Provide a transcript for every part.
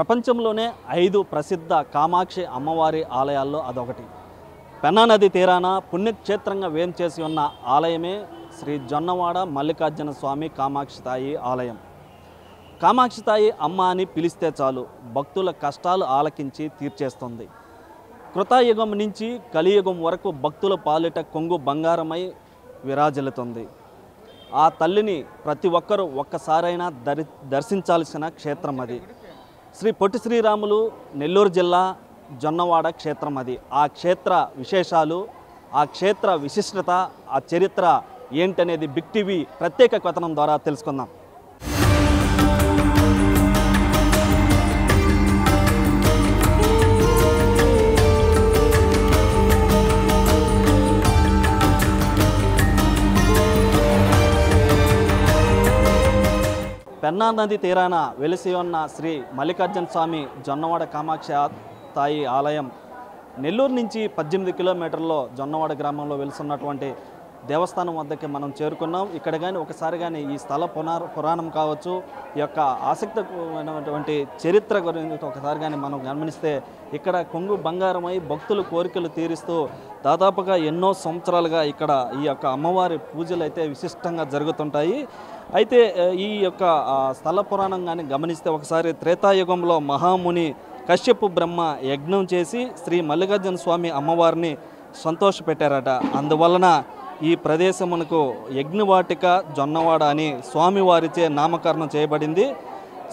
ప్రపంచంలోనే 5 ప్రసిద్ధ కామాక్షి అమ్మవారి ఆలయాల్లో అదొకటి. పెన్నా నది తీరాన పుణ్యక్షేత్రంగా వేంచేసి ఉన్న ఆలయమే శ్రీ జొన్నవాడ మల్లికార్జున స్వామి కామాక్షితాయి ఆలయం. కామాక్షితాయి అమ్మ అని పిలిస్తే చాలు భక్తుల కష్టాలు ఆలకించి తీర్చేస్తుంది. కృతయుగం నుంచి కలియుగం వరకు భక్తుల పాలిట కొంగు బంగారమై విరాజిల్లుతుంది. ఆ తల్లిని ప్రతి ఒక్కరూ ఒక్కసారైనా దర్శించాల్సిన క్షేత్రం అది. శ్రీ పొట్టి శ్రీరాములు నెల్లూరు జిల్లా జొన్నవాడ క్షేత్రం అది. ఆ క్షేత్ర విశేషాలు, ఆ క్షేత్ర విశిష్టత, ఆ చరిత్ర ఏంటనేది బిగ్ టీవీ ప్రత్యేక కథనం ద్వారా తెలుసుకుందాం. పెన్నా నది తీరాన వెలిసి ఉన్న శ్రీ మల్లికార్జున స్వామి జొన్నవాడ కామాక్షి తాయి ఆలయం నెల్లూరు నుంచి 18 కిలోమీటర్లో జొన్నవాడ గ్రామంలో వెలుసున్నటువంటి దేవస్థానం వద్దకి మనం చేరుకున్నాం. ఇక్కడ కానీ ఒకసారి కానీ ఈ స్థల పురాణం కావచ్చు, ఈ యొక్క ఆసక్తికరమైనటువంటి చరిత్ర గురించి ఒకసారి కానీ మనం గమనిస్తే ఇక్కడ కొంగు బంగారమై భక్తులు కోరికలు తీరుస్తూ దాదాపుగా ఎన్నో సంవత్సరాలుగా ఇక్కడ ఈ యొక్క అమ్మవారి పూజలు అయితే విశిష్టంగా జరుగుతుంటాయి. అయితే ఈ యొక్క స్థల పురాణం కానీ గమనిస్తే ఒకసారి త్రేతాయుగంలో మహాముని కశ్యపు బ్రహ్మ యజ్ఞం చేసి శ్రీ మల్లికార్జున స్వామి అమ్మవారిని సంతోషపెట్టారట. అందువలన ఈ ప్రదేశమునకు యజ్ఞవాటిక జొన్నవాడ అని స్వామివారిచే నామకరణం చేయబడింది.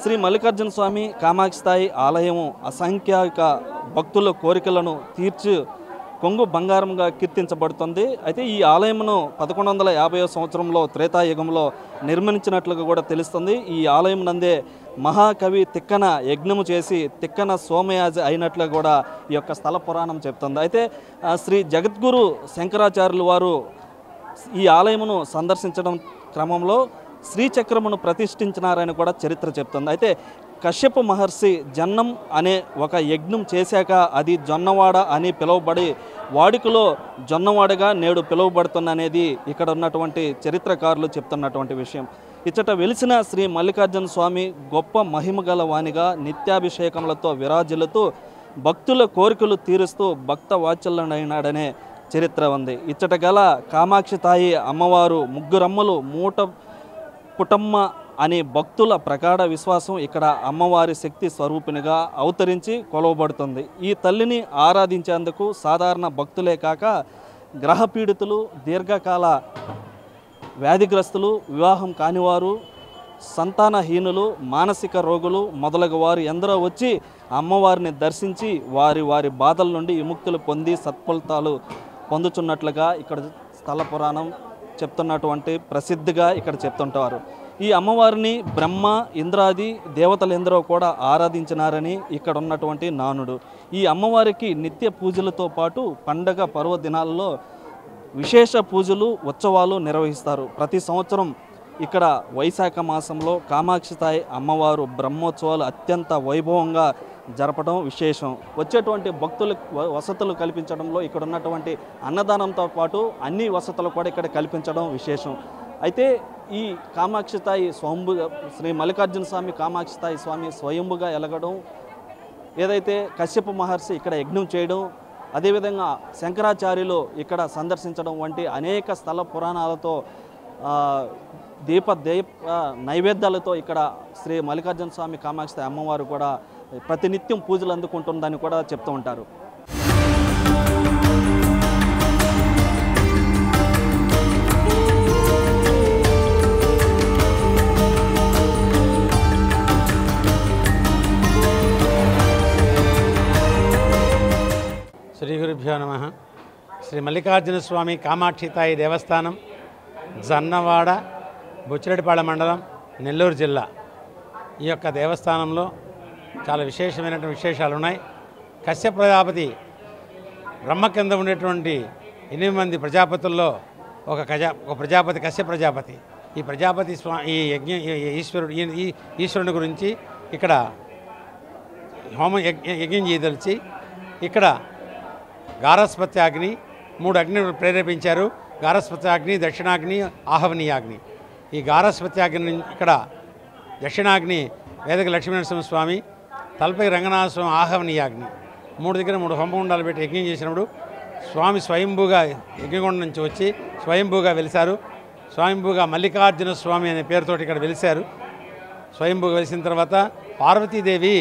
శ్రీ మల్లికార్జున స్వామి కామాక్షితాయి ఆలయము అసంఖ్యాక భక్తుల కోరికలను తీర్చి కొంగు బంగారంగా కీర్తించబడుతుంది. అయితే ఈ ఆలయమును 1150వ సంవత్సరంలో త్రేతాయుగంలో నిర్మించినట్లుగా కూడా తెలుస్తుంది. ఈ ఆలయం నందే మహాకవి తిక్కన యజ్ఞము చేసి తిక్కన సోమయాజ అయినట్లుగా కూడా ఈ యొక్క స్థల పురాణం చెప్తుంది. అయితే శ్రీ జగద్గురు శంకరాచార్యులు వారు ఈ ఆలయమును సందర్శించడం క్రమంలో శ్రీచక్రమును ప్రతిష్ఠించినారని కూడా చరిత్ర చెప్తుంది. అయితే కశ్యప మహర్షి జన్నం అనే ఒక యజ్ఞం చేశాక అది జొన్నవాడ అని పిలువబడి వాడుకలో జొన్నవాడగా నేడు పిలువబడుతుంది అనేది ఇక్కడ ఉన్నటువంటి చరిత్రకారులు చెప్తున్నటువంటి విషయం. ఇచ్చట వెలిసిన శ్రీ మల్లికార్జున స్వామి గొప్ప మహిమగల వాణిగా నిత్యాభిషేకములతో విరాజిల్లుతూ భక్తుల కోరికలు తీరుస్తూ భక్త వాత్సల్యుడైనాడనే చరిత్ర ఉంది. ఇచ్చట గల కామాక్షితాయి అమ్మవారు ముగ్గురమ్మలు మూట పుటమ్మ అనే భక్తుల ప్రగాఢ విశ్వాసం ఇక్కడ అమ్మవారి శక్తి స్వరూపినిగా అవతరించి కొలవబడుతుంది. ఈ తల్లిని ఆరాధించేందుకు సాధారణ భక్తులే కాక గ్రహపీడితులు, దీర్ఘకాల వ్యాధిగ్రస్తులు, వివాహం కానివారు, సంతానహీనులు, మానసిక రోగులు మొదలగు వారు ఎందరో వచ్చి అమ్మవారిని దర్శించి వారి వారి బాధల నుండి విముక్తులు పొంది సత్ఫలితాలు పొందుతున్నట్లుగా ఇక్కడ స్థల పురాణం చెప్తున్నటువంటి ప్రసిద్ధిగా ఇక్కడ చెప్తుంటారు. ఈ అమ్మవారిని బ్రహ్మ, ఇంద్రాది దేవతలందరూ కూడా ఆరాధించినారని ఇక్కడ ఉన్నటువంటి నానుడు. ఈ అమ్మవారికి నిత్య పూజలతో పాటు పండగ పర్వదినాల్లో విశేష పూజలు, ఉత్సవాలు నిర్వహిస్తారు. ప్రతి సంవత్సరం ఇక్కడ వైశాఖ మాసంలో కామాక్షితాయి అమ్మవారు బ్రహ్మోత్సవాలు అత్యంత వైభవంగా జరపడం విశేషం. వచ్చేటువంటి భక్తులకు వసతులు కల్పించడంలో ఇక్కడ ఉన్నటువంటి అన్నదానంతో పాటు అన్ని వసతులు కూడా ఇక్కడ కల్పించడం విశేషం. అయితే ఈ కామాక్షితాయి స్వయంభుగా శ్రీ మల్లికార్జున స్వామి కామాక్షితాయి స్వామి స్వయంభుగా ఎలగడం, ఏదైతే కశ్యప మహర్షి ఇక్కడ యజ్ఞం చేయడం, అదేవిధంగా శంకరాచార్యులు ఇక్కడ సందర్శించడం వంటి అనేక స్థల పురాణాలతో దీప నైవేద్యాలతో ఇక్కడ శ్రీ మల్లికార్జున స్వామి కామాక్షి అమ్మవారు కూడా ప్రతినిత్యం పూజలు అందుకుంటుందని కూడా చెప్తూ ఉంటారు. శ్రీ గురుభ్యో నమః. శ్రీ మల్లికార్జున స్వామి కామాక్షితాయి దేవస్థానం జొన్నవాడ, బుచ్చిరెడ్డిపాళెం మండలం, నెల్లూరు జిల్లా. ఈ యొక్క దేవస్థానంలో చాలా విశేషమైనటువంటి విశేషాలు ఉన్నాయి. కశ్యప ప్రజాపతి బ్రహ్మ కింద ఉండేటువంటి 8 మంది ప్రజాపతుల్లో ఒక ప్రజాపతి కశ్యప ప్రజాపతి. ఈ ప్రజాపతి ఈ ఈశ్వరుని గురించి ఇక్కడ యజ్ఞం చేయదలిచి ఇక్కడ గారస్పత్యాగ్ని 3 అగ్నిని ప్రేరేపించారు. గారస్పత్యాగ్ని, దక్షిణాగ్ని, ఆహవనీయాగ్ని. ఈ గారస్పత్యాగ్ని ఇక్కడ దక్షిణాగ్ని వేదక లక్ష్మీనరసింహస్వామి, తలపై రంగనాథ స్వామి ఆహవనీయాగ్ని 3 దగ్గర 3 హోమగుండాలు పెట్టి యజ్ఞం చేసినప్పుడు స్వామి స్వయంభూగా యజ్ఞగుండం నుంచి వచ్చి స్వయంభూగా వెలిశారు. స్వయంభూగా మల్లికార్జున స్వామి అనే పేరుతోటి ఇక్కడ వెలిశారు. స్వయంభూగా వెలిసిన తర్వాత పార్వతీదేవి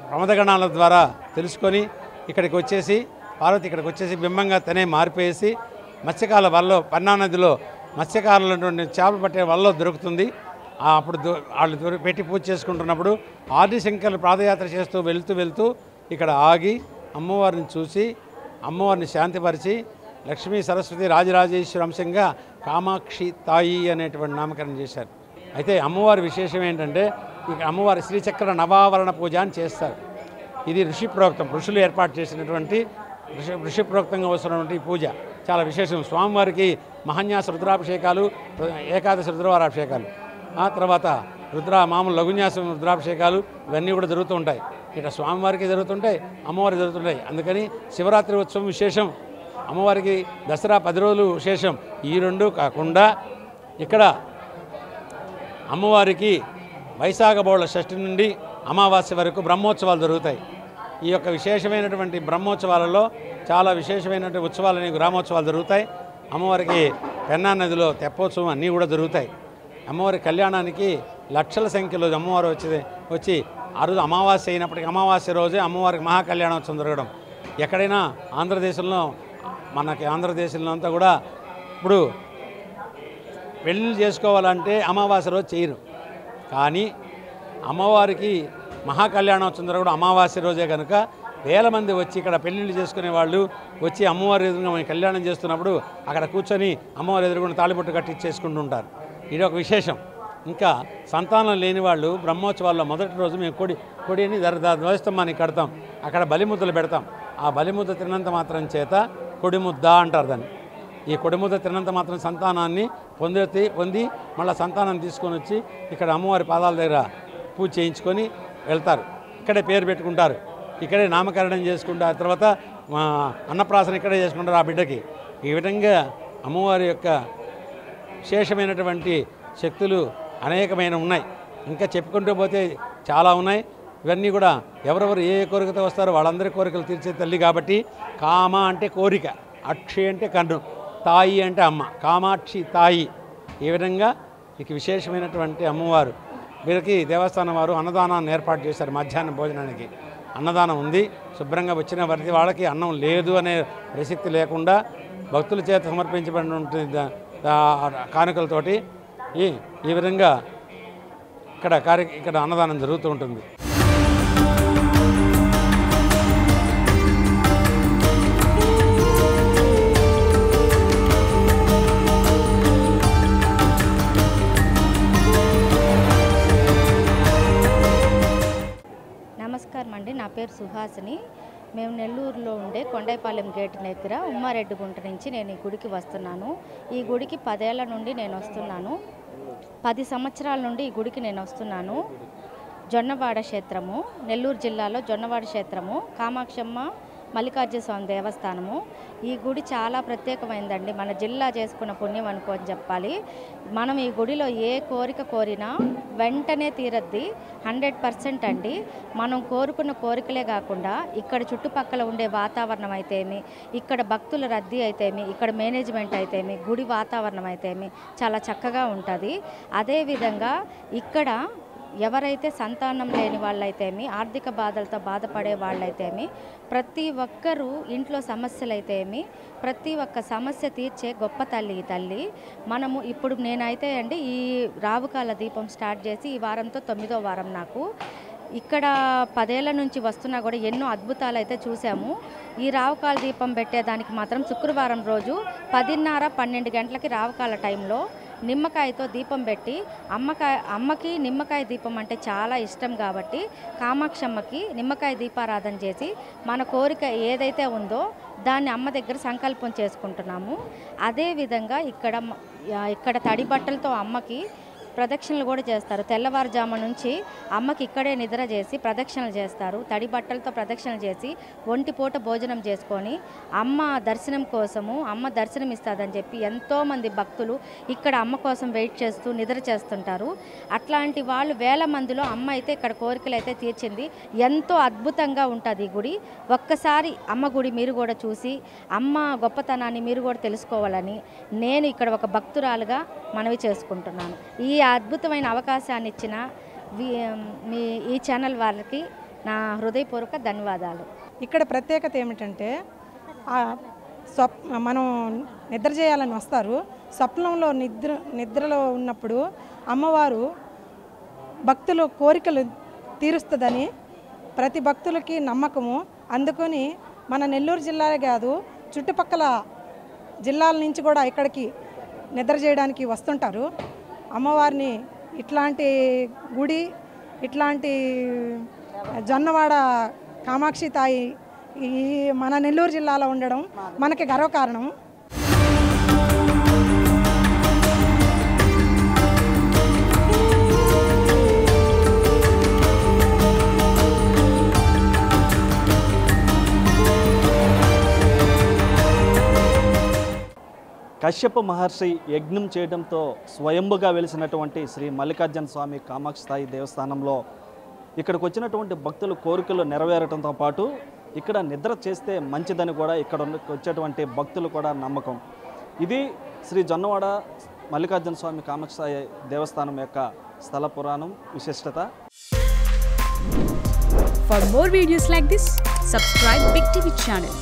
ప్రమదగణాల ద్వారా తెలుసుకొని ఇక్కడికి వచ్చేసి బింబంగా తనే మారిపోయేసి మత్స్యకాల వలలో పన్నా నదిలో మత్స్యకారులటువంటి చేపలు పట్టే వలలో దొరుకుతుంది. అప్పుడు వాళ్ళు పెట్టి పూజ చేసుకుంటున్నప్పుడు ఆదిశంకర్లు పాదయాత్ర చేస్తూ వెళ్తూ ఇక్కడ ఆగి అమ్మవారిని చూసి అమ్మవారిని శాంతిపరిచి లక్ష్మీ సరస్వతి రాజరాజేశ్వరి అంశంగా కామాక్షి తాయి అనేటువంటి నామకరణం చేశారు. అయితే అమ్మవారి విశేషం ఏంటంటే ఇక అమ్మవారి శ్రీచక్ర నవావరణ పూజ అని చేస్తారు. ఇది ఋషిప్రోక్తం, ఋషులు ఏర్పాటు చేసినటువంటి ఋషిప్రోక్తంగా వస్తున్నటువంటి పూజ చాలా విశేషం. స్వామివారికి మహాన్యాస రుద్రాభిషేకాలు, ఏకాదశి రుద్రవారాభిషేకాలు, ఆ తర్వాత మామూలు లఘున్యాసం రుద్రాభిషేకాలు ఇవన్నీ కూడా జరుగుతూ ఉంటాయి. ఇట్లా స్వామివారికి జరుగుతుంటాయి, అమ్మవారికి జరుగుతుంటాయి. అందుకని శివరాత్రి ఉత్సవం విశేషం, అమ్మవారికి దసరా 10 రోజులు విశేషం. ఈ 2 కాకుండా ఇక్కడ అమ్మవారికి వైశాఖ బహుళ షష్ఠి నుండి అమావాస్య వరకు బ్రహ్మోత్సవాలు జరుగుతాయి. ఈ యొక్క విశేషమైనటువంటి బ్రహ్మోత్సవాలలో చాలా విశేషమైనటువంటి ఉత్సవాలని గ్రామోత్సవాలు జరుగుతాయి. అమ్మవారికి పెన్నా నదిలో తెప్పోత్సవం అన్నీ కూడా జరుగుతాయి. అమ్మవారి కళ్యాణానికి లక్షల సంఖ్యలో అమ్మవారు వచ్చి ఆ రోజు అమావాస్య అయినప్పటికీ అమావాస్య రోజే అమ్మవారికి మహాకళ్యాణోత్సవం జరగడం. ఎక్కడైనా మనకి ఆంధ్రదేశంలో అంతా కూడా ఇప్పుడు పెళ్ళిళ్ళు చేసుకోవాలంటే అమావాస్య రోజు చేయరు. కానీ అమ్మవారికి మహాకళ్యాణోత్సవం జరగడం అమావాస్య రోజే కనుక వేల మంది వచ్చి ఇక్కడ పెళ్ళిళ్ళు చేసుకునే వాళ్ళు వచ్చి అమ్మవారి ఎదురుగా మనం కళ్యాణం చేస్తున్నప్పుడు అక్కడ కూర్చొని అమ్మవారి ఎదురుగుండా తాళిబొట్టు కట్టి చేసుకుంటుంటారు. ఇది ఒక విశేషం. ఇంకా సంతానం లేని వాళ్ళు బ్రహ్మోత్సవాల్లో మొదటి రోజు మేము కొడిని ధ్వజస్తంభానికి కడతాం, అక్కడ బలిముద్దలు పెడతాం. ఆ బలిముద్ద తిన్నంత మాత్రం చేత కొడిముద్ద అంటారు దాన్ని. ఈ కొడిముద్ద తిన్నంత మాత్రం సంతానాన్ని పొంది మళ్ళీ సంతానం తీసుకొని వచ్చి ఇక్కడ అమ్మవారి పాదాల దగ్గర పూజ చేయించుకొని వెళ్తారు. ఇక్కడే పేరు పెట్టుకుంటారు, ఇక్కడే నామకరణం చేసుకుంటారు. తర్వాత అన్నప్రాసన ఇక్కడే చేసుకుంటారు ఆ బిడ్డకి. ఈ విధంగా అమ్మవారి యొక్క విశేషమైనటువంటి శక్తులు అనేకమైన ఉన్నాయి. ఇంకా చెప్పుకుంటూ పోతే చాలా ఉన్నాయి. ఇవన్నీ కూడా ఎవరెవరు ఏ కోరికతో వస్తారో వాళ్ళందరి కోరికలు తీర్చే తల్లి కాబట్టి కామ అంటే కోరిక, అక్షి అంటే కన్ను, తాయి అంటే అమ్మ, కామాక్షి తాయి. ఈ విధంగా ఇక విశేషమైనటువంటి అమ్మవారు. వీరికి దేవస్థానం వారు అన్నదానాన్ని ఏర్పాటు చేశారు. మధ్యాహ్నం భోజనానికి అన్నదానం ఉంది. శుభ్రంగా వచ్చిన ప్రతి వాళ్ళకి అన్నం లేదు అనే ప్రసక్తి లేకుండా భక్తుల చేత సమర్పించబడిన కానుకలతోటి ఈ విధంగా ఇక్కడ అన్నదానం జరుగుతూ ఉంటుంది. నమస్కారం అండి, నా పేరు సుహాసిని. మేము నెల్లూరులో ఉండే కొండైపాలెం గేట్ దగ్గర ఉమ్మారెడ్డి గుంట నుంచి నేను ఈ గుడికి వస్తున్నాను. ఈ గుడికి 10 ఏళ్ల నుండి నేను వస్తున్నాను. 10 సంవత్సరాల నుండి ఈ గుడికి నేను వస్తున్నాను. జొన్నవాడ క్షేత్రము, నెల్లూరు జిల్లాలో జొన్నవాడ క్షేత్రము, కామాక్షమ్మ మల్లికార్జున స్వామి దేవస్థానము. ఈ గుడి చాలా ప్రత్యేకమైందండి. మన జిల్లా చేసుకున్న పుణ్యం అనుకోని చెప్పాలి. మనం ఈ గుడిలో ఏ కోరిక కోరినా వెంటనే తీరద్ది, 100% అండి. మనం కోరుకున్న కోరికలే కాకుండా ఇక్కడ చుట్టుపక్కల ఉండే వాతావరణం అయితేమి, ఇక్కడ భక్తుల రద్దీ అయితేమి, ఇక్కడ మేనేజ్మెంట్ అయితేమి, గుడి వాతావరణం అయితేమి చాలా చక్కగా ఉంటుంది. అదేవిధంగా ఇక్కడ ఎవరైతే సంతానం లేని వాళ్ళైతేమి, ఆర్థిక బాధలతో బాధపడే వాళ్ళైతేమి, ప్రతి ఒక్కరూ ఇంట్లో సమస్యలైతేమి ప్రతి ఒక్క సమస్య తీర్చే గొప్ప తల్లి ఈ తల్లి. మనము ఇప్పుడు నేనైతే అండి ఈ రావుకాల దీపం స్టార్ట్ చేసి ఈ వారంతో 9వ వారం నాకు. ఇక్కడ 10 ఏళ్ల నుంచి వస్తున్నా కూడా ఎన్నో అద్భుతాలు అయితే చూసాము. ఈ రావుకాల దీపం పెట్టేదానికి మాత్రం శుక్రవారం రోజు 10:30-12 గంటలకి రావుకాల టైంలో నిమ్మకాయతో దీపం పెట్టి అమ్మకి నిమ్మకాయ దీపం అంటే చాలా ఇష్టం కాబట్టి కామాక్షమ్మకి నిమ్మకాయ దీపారాధన చేసి మన కోరిక ఏదైతే ఉందో దాన్ని అమ్మ దగ్గర సంకల్పం చేసుకుంటున్నాము. అదేవిధంగా ఇక్కడ తడి బట్టలతో అమ్మకి ప్రదక్షిణలు కూడా చేస్తారు. తెల్లవారుజాము నుంచి అమ్మకి ఇక్కడే నిద్ర చేసి ప్రదక్షిణలు చేస్తారు. తడి బట్టలతో ప్రదక్షిణలు చేసి ఒంటిపూట భోజనం చేసుకొని అమ్మ దర్శనం కోసము, అమ్మ దర్శనం ఇస్తుందని చెప్పి ఎంతోమంది భక్తులు ఇక్కడ అమ్మ కోసం వెయిట్ చేస్తూ నిద్ర చేస్తుంటారు. అట్లాంటి వాళ్ళు వేల మందిలో అమ్మ అయితే ఇక్కడ కోరికలు అయితే తీర్చింది. ఎంతో అద్భుతంగా ఉంటుంది ఈ గుడి. ఒక్కసారి అమ్మ గుడి మీరు కూడా చూసి అమ్మ గొప్పతనాన్ని మీరు కూడా తెలుసుకోవాలని నేను ఇక్కడ ఒక భక్తురాలుగా మనవి చేసుకుంటున్నాను. ఈ అద్భుతమైన అవకాశాన్ని ఇచ్చిన మీ ఈ ఛానల్ వాళ్ళకి నా హృదయపూర్వక ధన్యవాదాలు. ఇక్కడ ప్రత్యేకత ఏమిటంటే మనం నిద్ర చేయాలని వస్తారు. స్వప్నంలో నిద్రలో ఉన్నప్పుడు అమ్మవారు భక్తులు కోరికలు తీరుస్తుందని ప్రతి భక్తులకి నమ్మకము. అందుకని మన నెల్లూరు జిల్లాలే కాదు, చుట్టుపక్కల జిల్లాల నుంచి కూడా ఇక్కడికి నిద్ర చేయడానికి వస్తుంటారు. అమ్మవారిని ఇట్లాంటి గుడి, ఇట్లాంటి జొన్నవాడ కామాక్షి తాయి ఈ మన నెల్లూరు జిల్లాలో ఉండడం మనకి గర్వకారణం. కశ్యప మహర్షి యజ్ఞం చేయడంతో స్వయంభుగా వెలిసినటువంటి శ్రీ మల్లికార్జున స్వామి కామాక్షి దేవస్థానంలో ఇక్కడికి వచ్చినటువంటి భక్తులు కోరికలు నెరవేరడంతో పాటు ఇక్కడ నిద్ర చేస్తే మంచిదని కూడా ఇక్కడ వచ్చేటువంటి భక్తులు కూడా నమ్మకం. ఇది శ్రీ జొన్నవాడ మల్లికార్జున స్వామి కామాక్షి దేవస్థానం యొక్క స్థల పురాణం విశిష్టత. For more videos like this, subscribe Big TV channel.